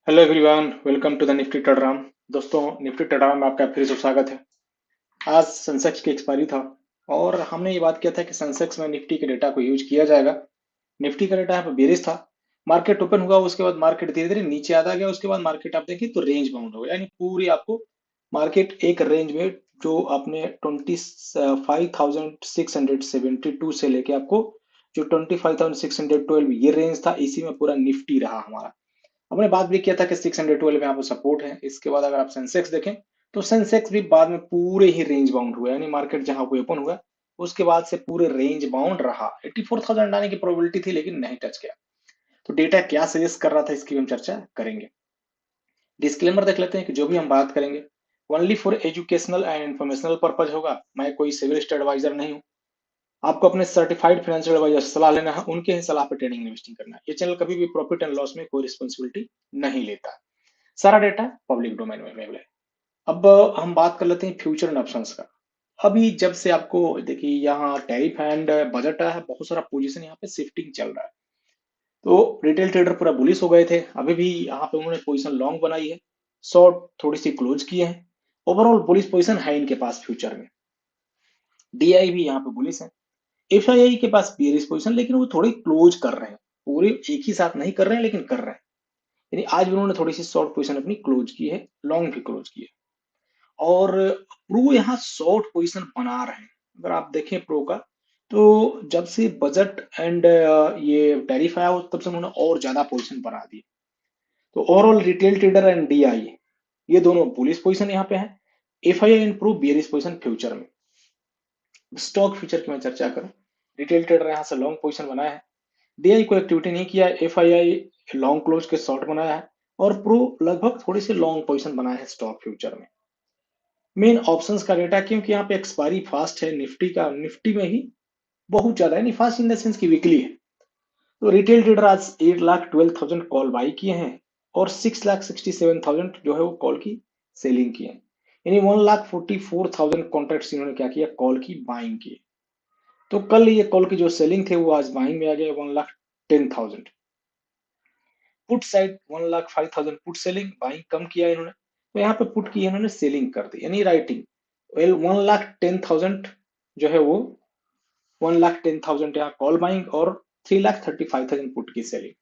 Hello everyone, welcome to the Nifty Telegram. दोस्तों, Nifty Telegram में आपका फिर से स्वागत है। आज सेंसेक्स की एक्सपायरी था और हमने ये बात किया था कि सेंसेक्स में निफ्टी के डेटा को यूज किया जाएगा। निफ्टी का डेटा यहाँ पे बेरिश था। मार्केट ओपन हुआ, उसके बाद मार्केट धीरे धीरे नीचे आता गया। उसके बाद मार्केट आप देखिए तो रेंज बाउंड हो गया, यानी पूरी आपको मार्केट एक रेंज में जो आपने 25,672 से लेके आपको जो 25,612 ये रेंज था, इसी में पूरा निफ्टी रहा हमारा। हमने बात भी किया था कि 612 यहाँ पे सपोर्ट है। इसके बाद अगर आप सेंसेक्स देखें तो सेंसेक्स भी बाद में पूरे ही रेंज बाउंड हुआ, यानी मार्केट जहां पे ओपन हुआ उसके बाद से पूरे रेंज बाउंड रहा। 84,000 आने की प्रोबेबिलिटी थी लेकिन नहीं टच किया। तो डेटा क्या सजेस्ट कर रहा था, इसकी हम चर्चा करेंगे। डिस्क्लेमर देख लेते हैं कि जो भी हम बात करेंगे only for educational and informational purpose होगा। मैं कोई सिविल एडवाइजर नहीं हूँ। आपको अपने सर्टिफाइड फाइनेंशियल एडवाइजर से सलाह लेना है, उनके ही सलाह पर ट्रेडिंग इन्वेस्टिंग करना है। ये चैनल कभी भी प्रॉफिट एंड लॉस में कोई रिस्पॉन्सिबिलिटी नहीं लेता। सारा डेटा पब्लिक डोमेन में अवेलेबल है। अब हम बात कर लेते हैं फ्यूचर एंड ऑप्शंस का। अभी जब से आपको देखिए यहाँ टैरिफ एंड बजट आया है, बहुत सारा पोजीशन यहाँ पे शिफ्टिंग चल रहा है। तो रिटेल ट्रेडर पूरा बुलिश हो गए थे, अभी भी यहाँ पे उन्होंने पोजीशन लॉन्ग बनाई है। शॉर्ट थोड़ी सी क्लोज किए हैं। ओवरऑल बुलिश पोजीशन है इनके पास फ्यूचर में। डीआई भी यहाँ पे बुलिश है। एफआईआई के पास बियरिश पोजीशन, लेकिन वो थोड़ी क्लोज कर रहे हैं। पूरे एक ही साथ नहीं कर रहे हैं लेकिन कर रहे हैं। यानी आज भी उन्होंने थोड़ी सी शॉर्ट पोजीशन अपनी क्लोज की है, लॉन्ग भी क्लोज की है। और प्रो यहाँ शॉर्ट पोजीशन बना रहे हैं। अगर आप देखें प्रो का, तो जब से बजट एंड ये टैरिफ आया हो तब से उन्होंने और ज्यादा पोजीशन बना दी। तो overall retail trader and DI ये दोनों बुलिश पोजीशन यहाँ पे है। FII and pro bearish position future में। स्टॉक फ्यूचर की मैं चर्चा करूं, रिटेल ट्रेडर यहाँ से लॉन्ग पोजीशन बनाया है। डीआई को एक्टिविटी नहीं किया है। एफआईआई लॉन्ग क्लोज के शॉर्ट बनाया है। और प्रो लगभग थोड़ी सी लॉन्ग पोजीशन बनाया है स्टॉक फ्यूचर में। मेन ऑप्शंस का डेटा, क्योंकि यहाँ पे एक्सपायरी फास्ट है निफ्टी का, निफ्टी में ही बहुत ज्यादा है, फास्ट इन द सेंस की वीकली है। तो रिटेल ट्रेडर आज 8,12,000 कॉल बाई किए हैं और 6,67,000 जो है वो कॉल की सेलिंग की है। यानी 1,44,000 कॉन्ट्रैक्ट्स इन्होंने क्या किया, कॉल की बाइंग की। तो कल ये कॉल की जो सेलिंग थे वो आज बाइंग में आ गए 1,10,000। Put side 1,05,000 put selling, buying कम किया इन्होंने। तो यहाँ पे पुट की इन्होंने सेलिंग कर दी, यानी राइटिंग। वेल 1,10,000 जो है वो 1,10,000 यहाँ कॉल बाइंग और 3,35,000 पुट की सेलिंग।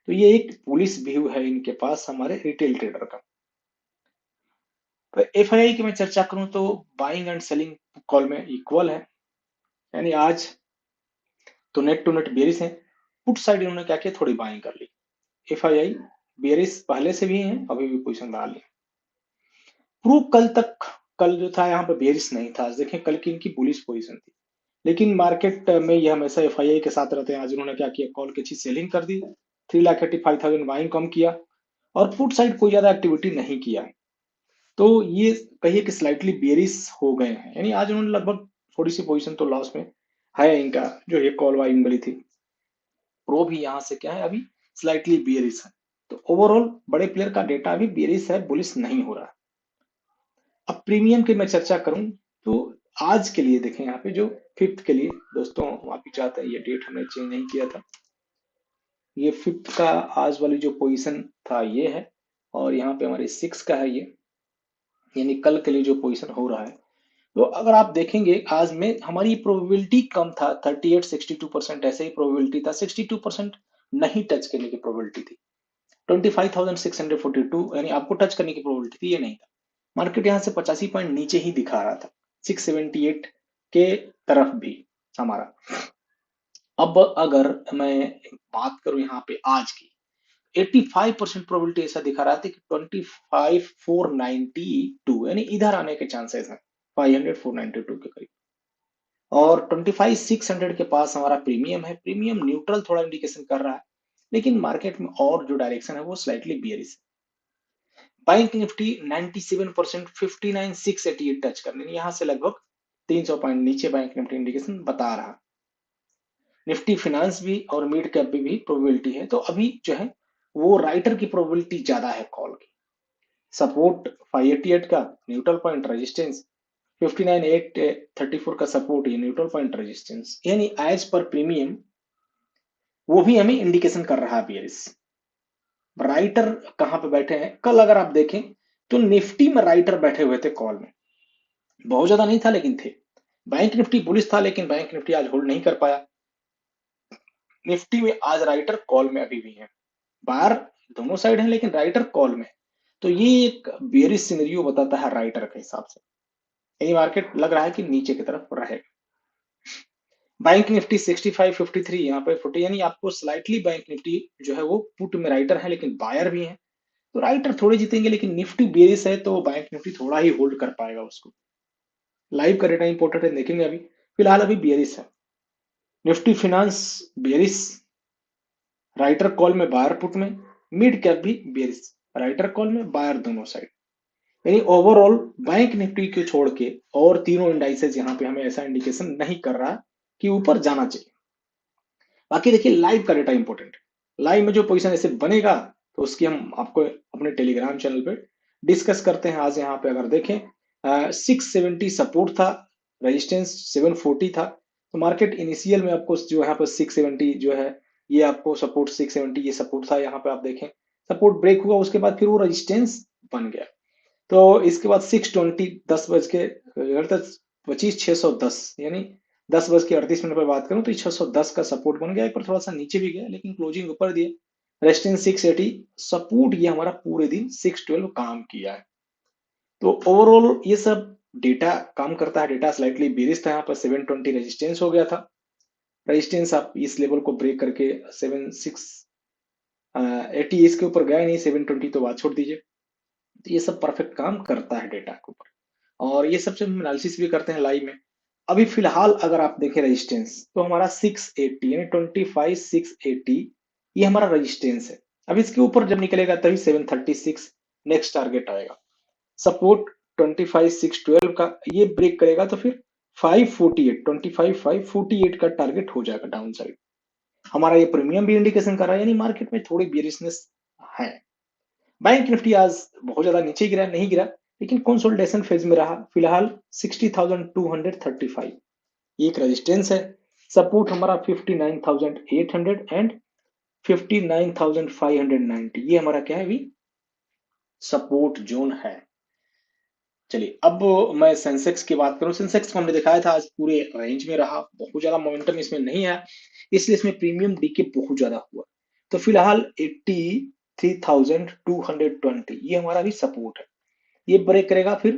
तो ये एक पुलिस व्यू है इनके पास हमारे रिटेल ट्रेडर का। तो एफआईआई की मैं चर्चा करूं तो बाइंग एंड सेलिंग कॉल में इक्वल है, यानी आज तो नेट टू नेट बेरिस है। पुट साइड इन्होंने क्या किया, थोड़ी बाइंग कर ली। एफआईआई बेरिस पहले से भी है, अभी भी पोजिशन बना ली। प्रूव कल तक, कल जो था यहाँ पे बेरिस नहीं था। आज देखें कल की इनकी बुलिश पोजीशन थी, लेकिन मार्केट में ये हमेशा एफआईआई के साथ रहते हैं। आज उन्होंने क्या किया, कॉल की अच्छी सेलिंग कर दी, 3,85,000 बाइंग कम किया और पुट साइड कोई ज्यादा एक्टिविटी नहीं किया। तो ये कहिए कि स्लाइटली बेरिस हो गए हैं, यानी आज उन्होंने लगभग थोड़ी सी पोजीशन तो लॉस में है इनका, जो ये कॉल बाइंग वाली थी। प्रो भी यहाँ से क्या है, अभी स्लाइटली बेरिस है। तो ओवरऑल बड़े प्लेयर का डेटा अभी बेरिस है, बुलिस नहीं हो रहा। अब प्रीमियम की मैं चर्चा करूं तो आज के लिए देखें यहाँ पे जो फिफ्थ के लिए, दोस्तों वापिस चाहते हैं, ये डेट हमने चेंज नहीं किया था। ये फिफ्थ का आज वाली जो पोजीशन था ये है, और यहाँ पे हमारे सिक्स का है ये, यानी कल के लिए जो पोजीशन हो रहा है। तो अगर आप देखेंगे आज में हमारी प्रोबेबिलिटी कम था, 38-62% ऐसे ही प्रोबेबिलिटी था। 62% नहीं टच करने की प्रोबेबिलिटी थी। 25,642 यानी आपको टच करने की प्रोबेबिलिटी थी, ये नहीं था। मार्केट यहाँ से 85 पॉइंट नीचे ही दिखा रहा था, 678 के तरफ भी हमारा। अब अगर मैं बात करूं यहाँ पे आज की, 85% प्रोबेबिलिटी ऐसा दिखा रहा था कि 25,492 यानी इधर आने के चांसेस हैं, 500-492 के करीब। और 25,600 के पास हमारा प्रीमियम है। प्रीमियम न्यूट्रल थोड़ा इंडिकेशन कर रहा है, लेकिन मार्केट में और जो डायरेक्शन है वो स्लाइटली बियरिश है। बैंक निफ्टी 97% 59,688 टच करने, यहाँ से लगभग 300 पॉइंट नीचे बैंक निफ्टी इंडिकेशन बता रहा। निफ्टी फिनांस भी और मिड कैप भी प्रोबेबिलिटी है, तो अभी जो है वो राइटर की प्रोबेबिलिटी ज्यादा है कॉल की। सपोर्ट 588 का, न्यूट्रल पॉइंट रेजिस्टेंस 59,834 का सपोर्ट, ये न्यूट्रल पॉइंट रेजिस्टेंस, यानी एज पर प्रीमियम वो भी हमें इंडिकेशन कर रहा है बियरिश। राइटर कहाँ पे बैठे हैं, कल अगर आप देखें तो निफ्टी में राइटर बैठे हुए थे कॉल में, बहुत ज्यादा नहीं था लेकिन थे। बैंक निफ्टी बुलिश था लेकिन बैंक निफ्टी आज होल्ड नहीं कर पाया। निफ्टी में आज राइटर कॉल में अभी भी है, बाहर दोनों साइड है लेकिन राइटर कॉल में। तो ये एक बेयरिश सिनेरियो बताता है राइटर के हिसाब से, यानी मार्केट लग रहा है कि नीचे की तरफ रहेगा। बैंक निफ्टी 65 53 यहाँ पे 40, यानी आपको स्लाइटली बैंक निफ्टी जो है वो पुट में राइटर है लेकिन बायर भी है, तो राइटर थोड़े जीतेंगे लेकिन निफ्टी बेरिश है तो बैंक निफ्टी थोड़ा ही होल्ड कर पाएगा उसको। लाइव का डेटा इंपॉर्टेंट है, देखेंगे अभी। फिलहाल अभी बेरिश है Nifty finance, bearish, writer call में बायर पुट में, मिड कैप भी बेरिश, राइटर कॉल में बायर दोनों साइड। यानी ओवरऑल बैंक निफ्टी को छोड़ के और तीनों इंडाइसेस यहाँ पे हमें ऐसा इंडिकेशन नहीं कर रहा कि ऊपर जाना चाहिए। बाकी देखिए लाइव का डेटा इंपॉर्टेंट है, लाइव में जो पोजीशन ऐसे बनेगा तो उसकी हम आपको अपने टेलीग्राम चैनल पे डिस्कस करते हैं। आज यहाँ पे अगर देखें 670 सपोर्ट था, रेजिस्टेंस 740 था, तो मार्केट इनिशियल में आपको जो यहाँ पर 670 जो है ये आपको सपोर्ट 670 ये सपोर्ट था, यहाँ पे आप देखें सपोर्ट ब्रेक हुआ, उसके बाद फिर वो रेजिस्टेंस बन गया। तो इसके बाद 620 10 बज के 610 यानी 10 बज के 38 मिनट पर बात करूं तो 610 का सपोर्ट बन गया, एक बार थोड़ा सा नीचे भी गया लेकिन क्लोजिंग ऊपर दिए। रेजिस्टेंस 680, सपोर्ट ये हमारा पूरे दिन 612 काम किया है। तो ओवरऑल ये सब डेटा काम करता है। डेटा स्लाइटली बेरिश था, यहाँ पर 720 रेजिस्टेंस हो गया था। रेजिस्टेंस आप इस लेवल को ब्रेक करके 7680 इसके ऊपर गया नहीं, 720 तो बात छोड़ दीजिए। तो ये सब परफेक्ट काम करता है डेटा के ऊपर, और ये सबसे हम एनालिसिस भी करते हैं लाइव में। अभी फिलहाल अगर आप देखें रेजिस्टेंस तो हमारा 680 यानी 25,680 ये हमारा रेजिस्टेंस है। अब इसके ऊपर जब निकलेगा तभी 736 नेक्स्ट टारगेट आएगा। सपोर्ट 25,612 का ये ब्रेक करेगा तो फिर 548 25,548 का टारगेट हो जाएगा डाउन साइड। हमारा ये प्रीमियम भी इंडिकेशन कर रहा है, यानी मार्केट में थोड़ी बेरिशनेस है। बैंक निफ्टी आज बहुत ज्यादा नीचे गिरा नहीं गिरा, लेकिन कंसोलिडेशन फेज में रहा। फिलहाल 60,235 ये एक रेजिस्टेंस है। सपोर्ट हमारा 59,800 एंड 59,590 ये हमारा क्या है अभी सपोर्ट जोन है। चलिए अब मैं सेंसेक्स की बात करूं। सेंसेक्स को हमने दिखाया था आज पूरे रेंज में रहा, बहुत ज्यादा मोमेंटम इसमें नहीं है, इसलिए इसमें प्रीमियम डीके बहुत ज्यादा हुआ। तो फिलहाल 83,220 ये हमारा भी सपोर्ट है, ये ब्रेक करेगा फिर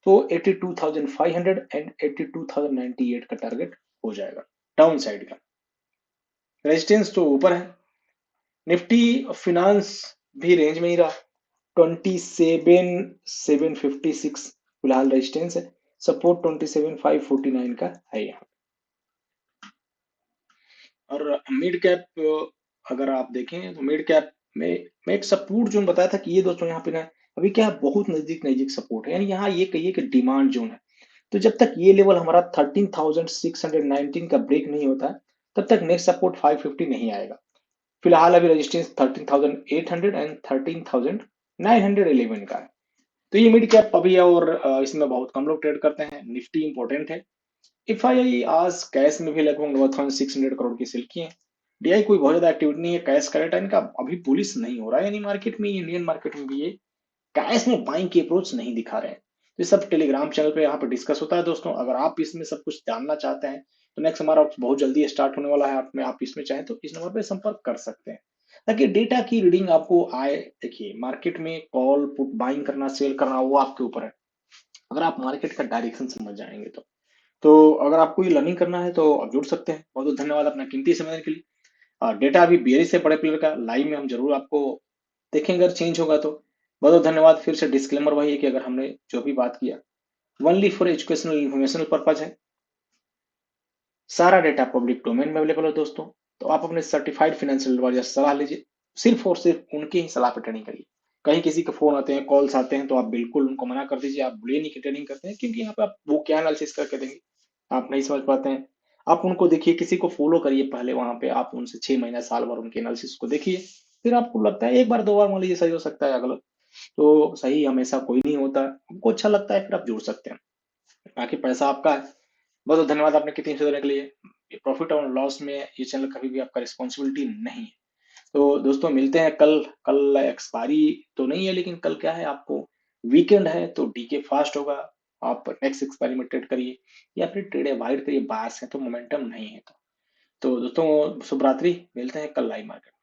तो 82,500 एंड 82,098 का टारगेट हो जाएगा डाउन साइड का। रेजिस्टेंस तो ऊपर है। निफ्टी फाइनेंस भी रेंज में ही रहा, 27,756 फिलहाल रेजिस्टेंस है। सपोर्ट 27,549 का है यहाँ। और मिड कैप अगर आप देखें तो मिड कैप में मैं एक सपोर्ट जोन बताया था कि ये दोस्तों यहाँ पे ना अभी क्या है, बहुत नजदीक नजदीक सपोर्ट है, यानी यहाँ ये कहिए कि डिमांड जोन है। तो जब तक ये लेवल हमारा 13,619 का ब्रेक नहीं होता है तब तक नेक्स्ट सपोर्ट 550 नहीं आएगा। फिलहाल अभी रेजिस्टेंस 13,800 एंड 13,911 का है। तो ये मिड कैप अभी है, और इसमें बहुत कम लोग ट्रेड करते हैं। निफ्टी इंपॉर्टेंट है। एफआईआई आज कैश में भी लगभग 1,600 करोड़ की सेल की है। डीआई कोई बहुत ज्यादा एक्टिविटी नहीं है, कैश का रेट इनका अभी बुलिश नहीं हो रहा है, यानी मार्केट में इंडियन मार्केट में भी ये कैश में बाइंग की अप्रोच नहीं दिखा रहे हैं। तो ये सब टेलीग्राम चैनल पे यहाँ पे डिस्कस होता है दोस्तों। अगर आप इसमें सब कुछ जानना चाहते हैं तो नेक्स्ट हमारा बहुत जल्दी स्टार्ट होने वाला है, आप इसमें चाहें तो इस नंबर पे संपर्क कर सकते हैं ताकि डेटा की रीडिंग आपको आए। देखिए मार्केट में कॉल पुट बाइंग करना सेल करना वो आपके ऊपर है, अगर आप मार्केट का डायरेक्शन समझ जाएंगे तो अगर आपको ये लर्निंग करना है तो आप जुड़ सकते हैं। बहुत बहुत धन्यवाद अपना कीमती समय देने के लिए। डेटा अभी बेरी से बड़े प्लेयर का लाइव में हम जरूर आपको देखेंगे अगर चेंज होगा तो। बहुत बहुत धन्यवाद। फिर से डिस्क्लेमर वही है कि अगर हमने जो भी बात किया only for educational informational purpose है, सारा डेटा पब्लिक डोमेन में अवेलेबल है दोस्तों। तो आप अपने सर्टिफाइड फाइनेंशियल एडवाइजर से सलाह लीजिए, सिर्फ और सिर्फ उनके ही सलाह पर ट्रेनिंग करिए। कहीं किसी के फोन आते हैं कॉल्स आते हैं तो आप बिल्कुल उनको मना कर दीजिए, आप बोलिए नहीं कि ट्रेनिंग करते हैं, क्योंकि यहाँ पे आप वो क्या एनालिसिस करके देंगे आप नहीं समझ पाते हैं। आप उनको देखिए, किसी को फॉलो करिए पहले, वहां पे आप उनसे 6 महीना साल भर उनके एनालिसिस को देखिए, फिर आपको लगता है एक बार दो बार मान लीजिए सही हो सकता है, गलत तो सही हमेशा कोई नहीं होता, आपको अच्छा लगता है फिर आप जुड़ सकते हैं, बाकी पैसा आपका है। बहुत बहुत धन्यवाद आपने कितनी देने के लिए। प्रॉफिट और लॉस में ये चैनल कभी भी आपका रिस्पॉन्सिबिलिटी नहीं है। तो दोस्तों मिलते हैं कल। कल एक्सपायरी तो नहीं है, लेकिन कल क्या है, आपको वीकेंड है तो डीके फास्ट होगा। आप नेक्स्ट एक्सपायरी में ट्रेड करिए या फिर ट्रेड अवॉइड करिए, बायर्स है तो मोमेंटम नहीं है तो दोस्तों शुभ रात्रि, मिलते हैं कल लाइव मार्केट।